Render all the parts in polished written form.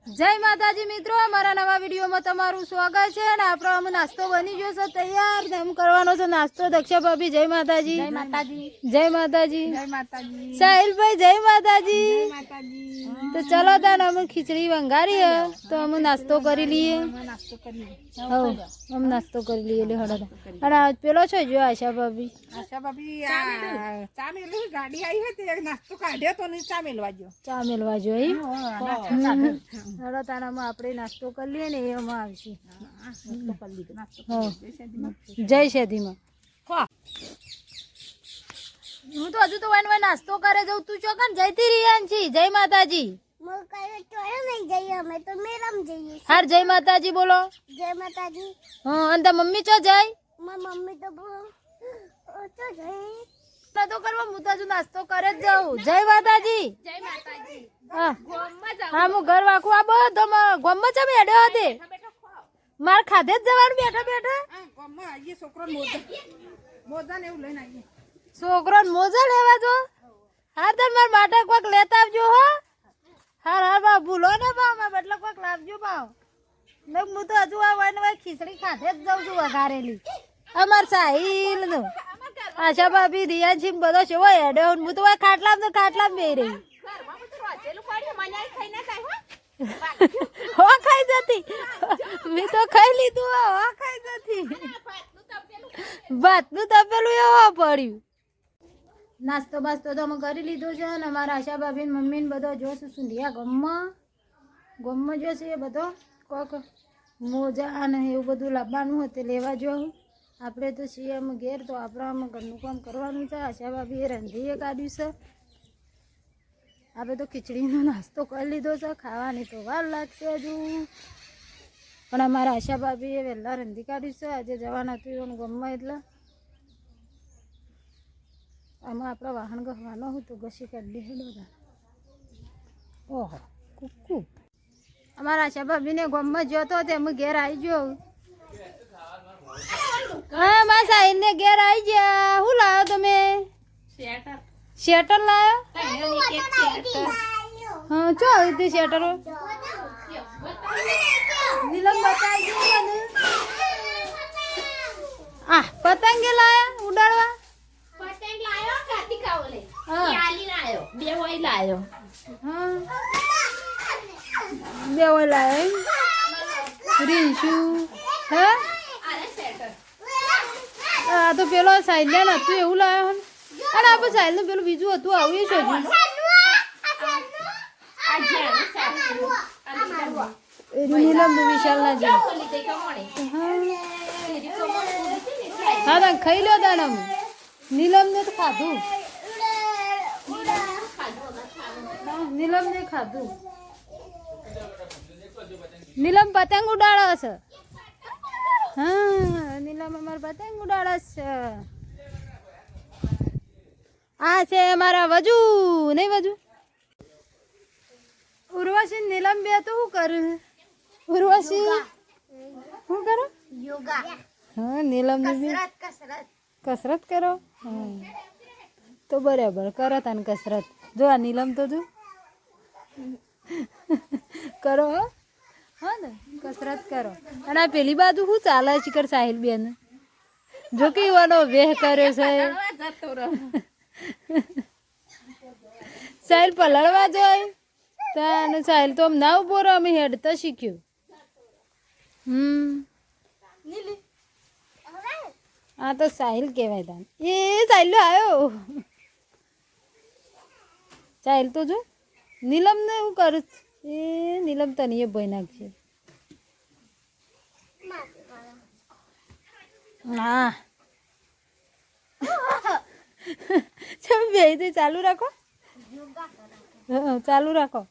જય માતાજી મિત્રો, મારા નવા વિડીયોમાં તમારું સ્વાગત છે અને આપણો આમ નાસ્તો બની ગયો છે તૈયાર. તેમ કરવાનો છે નાસ્તો. દક્ષા ભાભી જય માતાજી. જય માતાજી. જય માતાજી. જય માતાજી. સાહિલભાઈ જય માતાજી. જય માતાજી. તો ચલો તાન અમે ખીચડી વંગારી હે તો અમે નાસ્તો કરી લઈએ. हम नास्तो कर लिए ले हड़ा अरे आज पेलो छो जो आशा भाभी चा मेलू गाड़ी आई है ते नास्तो काढ्यो तो नहीं चा मेलवा जो ही हड़ा ताना में आपणे नास्तो कर लिए ने एम आवशी नास्तो कर ली नास्तो जय शेदी में હું તો હજુ તો વાન વાન નાસ્તો કરે જઉં. તું ચોકન જઈતી રિયાંશી. જય માતાજી. હાર જય માતાજી બોલો. जय माता जी. हाँ अंदर मम्मी चो जाए मम्मी तो जाए ना तो करवा मुता जो नास्तो करे जाऊ. जय माताजी. जय माता जी. हाँ मु घर वाखू आ बधो गोम में च बेडो हते मार खाधे ज जवान बैठा बैठा ગોમમાં આઈએ છોકરો મોજા ને એવું લઈને આઈએ. છોકરો મોજા લેવા જો. હાર તન માર માટે કોક લેતા આવજો હો. હાર હાર બા ભૂલો ને બા મે બદલે કોક લાવજો બા. ને હું તો હજુ આ વાન વાન ખીચડી ખાધે જ જાઉં છું વઘારેલી. અમાર સાહિલ નો આશા ભાભી રિયાજી બધો સેવો હેડે હું તો આ ખાટલામ બેહી રહી. હો ખાઈ જતી મેં તો ખાઈ લીધું. હો ખાઈ જતી ભાત નું તપેલું એવો પડ્યું. નાસ્તો બાસ્તો તો અમે કરી લીધો છે અને અમારા આશા ભાભી મમ્મી ને બધો જોશે સુંધિયા ગમમાં જોશે એ બધો કોક મોજા અને એવું બધું લાવવાનું હતું લેવા જો. આપણે તો છીએ ઘેર તો આપણામાં ઘરનું કામ કરવાનું છે. આશા ભાભીએ રાંધીએ કાઢ્યું છે. આપણે તો ખીચડીનો નાસ્તો કરી લીધો છે. ખાવાની તો વાર લાગશે હજુ પણ અમારા આશા ભાભીએ વહેલા રાંધી કાઢ્યું છે. આજે જવાના હતું ગમમાં એટલે આમાં આપણા વાહન ગહવાનો હું તો ઘસી કાઢી હેડો. ઓહો કુકુ અમારા આશા ભાભીને ગમમાં જોતો તે અમે ઘેર આવી ગયો. હા મારા સાહિલ ને ઘેર આવી ગયા. શું લાવ્યો તમે? શેટર લાવ્યો? હા ચો હતી શેટરો નીલમ બતાવી ગયો મને. આ પતંગે લાયા ઉડાડવા. पतंग लायो कार्तिका ओले हाँ। याली लायो बे वही लायो હા બે ઓય લાયો રીંશુ. હા अरे सेटर આ તો પેલો સાહિલ ને હતું એવું લાવ્યો ને. અને આપણે સાહિલ નું પેલું બીજું હતું આવું એ છે આજે નીલમ વિશાલ ના જેમ. ઓલી તે કમોણે હા તા ખાઈ લો દાનમ. નીલમ ને તો ખાધું. નીલમ ને ખાધું. નીલમ પતંગ ઉડાડે છે. હા નીલમ અમાર પતંગ ઉડાડે છે. આ છે અમારા વજુ નહીં વજુ. ઉર્વશી નીલમ બે તો શું કરું? ઉર્વશી શું કરો? योगा હા નીલમ ને બી कसरत કસરત કરો. હા તો બરાબર કરો તાન કસરત. જો આ નીલમ તો જો કરો હો. હા ને કસરત કરો. અને આ પેલી બાજુ શું ચાલે છે કર સાહિલ બેન? જો કે એવાનો વેહ કર્યો છે. સાહિલ પલળવા જાય તાને સાહિલ તો આમ ના ઉભો રહો. અમે હેડતા શીખ્યું. આ તો સાહિલ કહેવાય તાન. એ સાહિલ આવ્યો. સાહિલ તો જો નીલમ ને એવું કરું. એ નીલમ તને એ ભય નાખશે. હા ચમ બે તો ચાલુ રાખો. હા ચાલુ રાખો.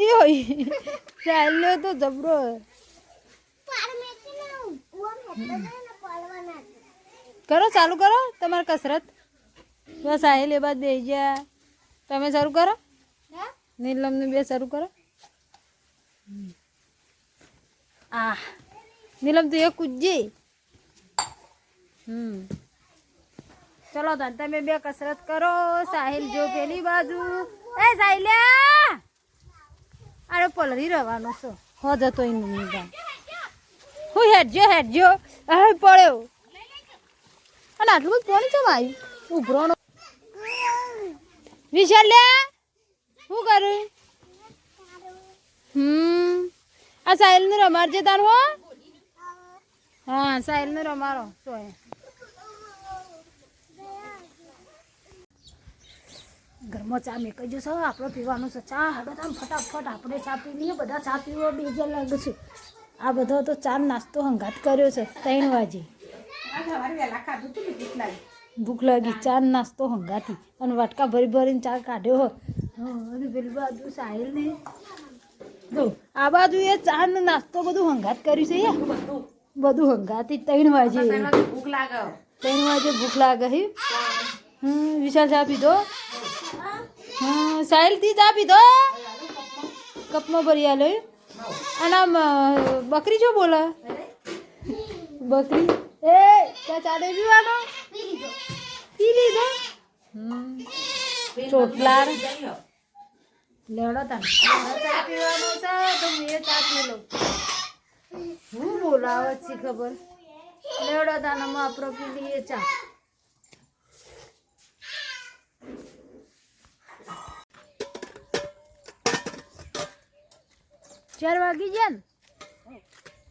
એ હોય ચાલ્યો તો જબરો. કરો ચાલુ કરો તમારે કસરત. બસ સાહિલ એ બાદ બે ગયા. તમે શરૂ કરો. નીલમ ને બે શરૂ કરો. આ નીલમ તો એક કૂદજી. ચલો તાન તમે બે કસરત કરો. સાહિલ જો પેલી બાજુ. એ સાહિલ્યા પલરી રહેવાનો છે હો જતો એનું હું હેડજો હવે પડ્યો અને આટલું જ પાણી કેમ આવ્યું ઉભરો વિશાલ લે શું કરું આ સાહિલને રમાડજે તાર હો હા સાહિલને રમાડો સોય ઘરમાં ચા મેકાઈ જશે આપણે પીવાનું છે ચા હાડો તામ ફટાફટ આપણે ચા પી લઈએ બધા ચા પીવા બેજા લાગે છે આ બધો તો ચા નાસ્તો હંગાત કર્યો છે 3 વાગે ભૂખ લાગી ચા નાસ્તો હંગાથી અને વાટકા ભરી ભરીને ચા કાઢ્યો હો અને પેલી બાજુ સાહિલ ને જો આ બાજુ એ ચા ને નાસ્તો બધું હંગાત કર્યું છે બધું હંગાથી 3 વાગે ભૂખ લાગે 3 વાગે ભૂખ લાગે હે વિશાલ ચા પીધો સાહિલ થી ચા પીધો કપમાં ભરી આલો અને આમ બકરી જો બોલે બકરી એ ત્યાં ચા દે પીવાનો પી લીધો ચોટલા લેવડો તા ચા પીવાનો છે તો મેં ચા પી લઉં હું બોલાવે છે ખબર લેવડો તાનામાં આપણો પી લઈએ ચા ચાર વાગી ગયા ને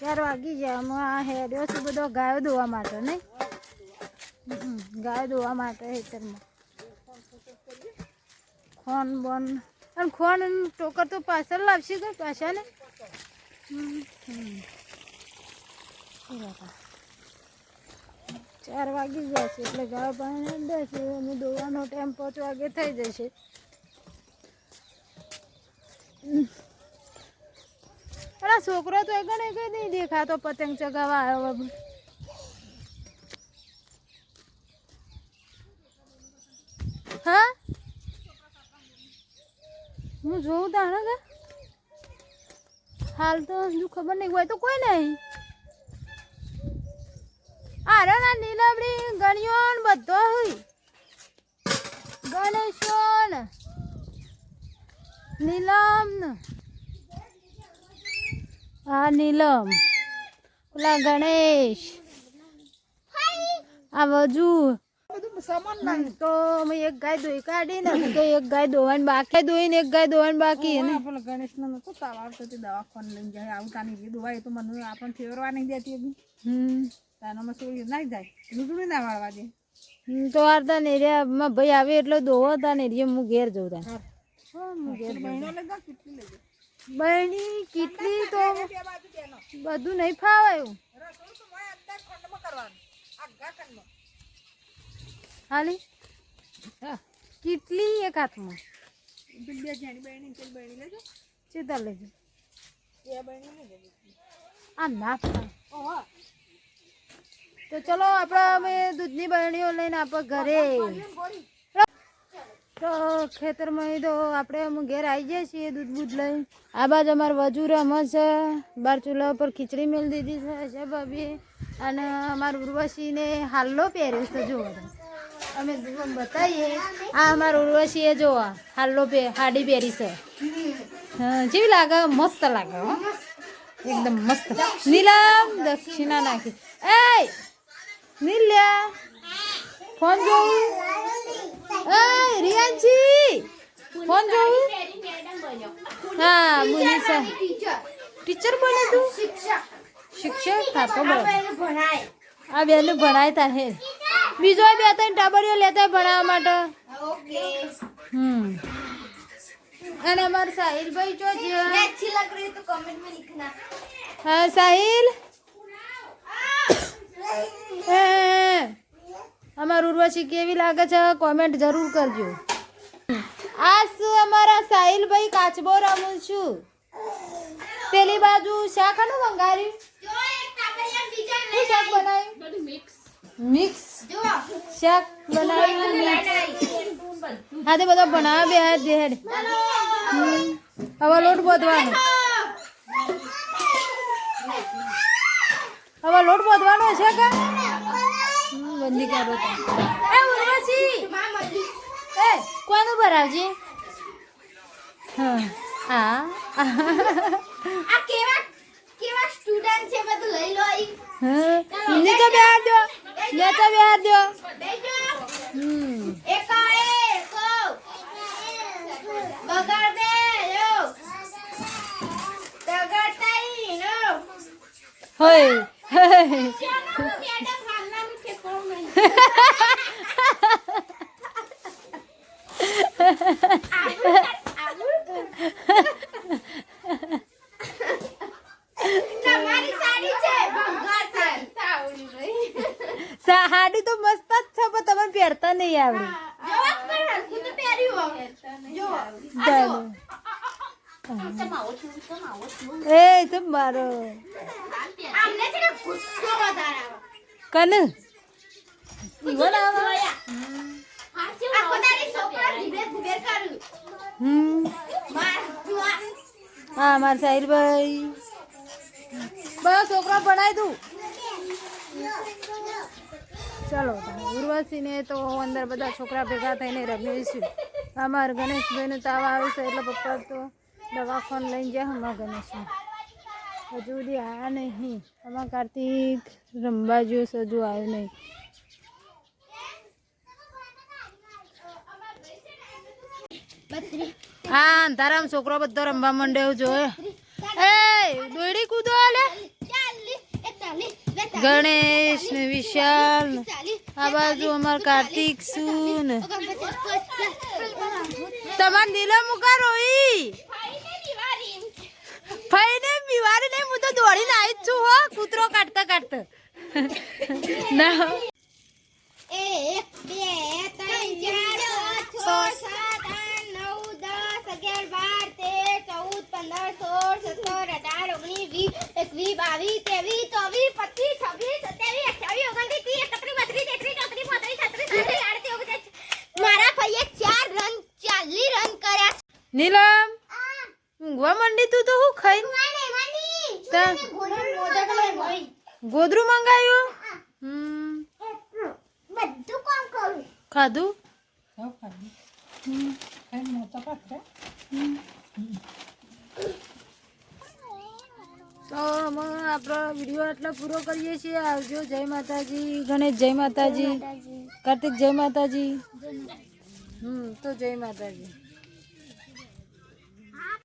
4 વાગી ગયા આમાં હેડ્યો છે બધો ગાયો ધોવા માટે નહીં ગાયો ધોવા માટે હેતરમાં ખોન બોન અને ખોન ટોકર તો પાછળ લાવશે કે પાછા ને 4 વાગી ગયા છે એટલે ગાયો પાણી દેશે અને ધોવાનો ટાઈમ 5 વાગે થઈ જશે અરે છોકરો તો એક નહીં દેખાતો પતંગ ચગાવવા આવ્યો હા હું જોઉં તાણે કે હાલ તો હજુ ખબર નહીં હોય તો કોઈ નહીં અરે ના નીલમડી ગણ્યો બધો હોય ગણેશો નીલમ આ નીલમ ઓલા ગણેશ આ વજુ તો મેં એક ગાય ધોઈ કાઢી ને તો એક ગાય ધોવાની બાકી ધોઈને એક ગાય ધોવાની બાકી ને પેલો ગણેશ નો નતો તાવ આવતો તે દવાખાને લઈને જાય આવું તાની દવાઈ તો મને આપણને ફેરવા નહીં દેતી હતી તાનામાં સોળી ના જાય દૂધું ના વાળવા દે તો આરતા નેરિયા ભાઈ આવે એટલે દોવો તા નેરિયા હું ઘેર જઉં તા બહેની કેટલી તો બધું નહીં ફાવાયું હાલી કેટલી એક હાથમાં ચેતા લેજો આ ના ફાય તો ચલો આપણે અમે દૂધની બરણીઓ લઈને આપણે ઘરે તો ખેતરમાં તો આપણે અમે ઘેર આવી જઈએ છીએ દૂધ બૂધ લઈને આ બાજુ અમારે વજુ રમે છે બાર ચૂલા ઉપર ખીચડી મેળ દીધી છે ભાભી અને અમારા ઉર્વશીને હાલ્લો પહેર્યો છે જુઓ અમે બતાવીએ આ અમારા ઉર્વશીએ જોવા હાલ્લો હાડી પહેરી છે હા જેવી લાગે મસ્ત લાગે હો એકદમ મસ્ત નીલમ દક્ષિણા નાખી એ નીલ્યા ફોન જોવું એ રિયાંશી ફોન જોવું હા મુનિષા ટીચર બને તું શિક્ષક થાતો બરાબર આ બેને ભણાય તા હે બીજો 2-3 ટાબરીઓ લેતા ભણાવવા માટે અને અમાર સાહિલભાઈ જો જે अच्छी लग रही है तो कमेंट में लिखना હા સાહિલ અમાર ઉર્વશી કેવી લાગે છે કોમેન્ટ જરૂર કરજો આ અમારા સાહિલભાઈ કાચબો રમું છું પેલી બાજુ શાખાનું મંગારી શું શાક બનાવ્યું મિક્સ શાક બનાવ્યું હા તે બધા બનાવે બે હાથ દેડ હવે લોટ બોધવાનો હવે લોટ બોધવાનો છે કે બંધી કરો તો એ ઉર્વશી એ કોનું ભરાવજે હા હા આ કેવા કેવા સ્ટુડન્ટ છે બધું લઈ લો અહીં નીચે બેહાર દો નીચે બેહાર દો બેજો હમ એક બગાડ દે યો બગાડતા ઈ નો હોય ચાલો મેડમ હાલના મીઠે કોમ નહીં તમારી સાડી છે ભંગાર સાડી તાવડી રહી સાડી તો મસ્ત જ છે પણ તમે પહેરતા નહીં આવડે જવાબ પણ હલકું તો પહેર્યું હવે જો ચાલો તમાવો છું એ તો મારો આમને છે ને ગુસ્સો વધારે આવે કન ઈવન આવા આખો દાડી છોકરા ધીરે ધીરે કર્યું માર હા માર સાહિલભાઈ બસ છોકરા ભણાય તું ચાલો ઉર્વશીને તો અંદર બધા છોકરા ભેગા થઈને રમીશું અમાર ગણેશભાઈને તાવ આવે છે એટલે પપ્પા તો દવાખાને લઈને જાય અમારા ગણેશને હજુ સુધી આવ્યા નહીં અમારા કાર્તિક રમવા જોઈશ હજુ આવ્યો નહીં હા અંધારામ છોકરો બધો રમવા માંડ્યો જોયે એ દોડી કૂદો લે ગણેશ ને વિશાલ આ બાજુ અમાર કાર્તિક શું ને તમાર નીલમ મુકા રોઈ ફઈને બીવારી નહીં હું તો દોડીને આવી જ છું હો કૂતરો કાઢતા કાઢતા ના 1 2 3 4 5 6 7 8 9 10 11 12 13 14 15 16 મારા ભાઈએ 4 રન 40 રન કર્યા નીલમ ઊંઘવા માંડી તું તો હું ખાઈ ગોદરું મંગાવ્યું બધું કામ કરું ખાધું તો અમે આપણો વિડીયો આટલો પૂરો કરીએ છીએ આવજો જય માતાજી ગણેશ જય માતાજી કાર્તિક જય માતાજી તો જય માતાજી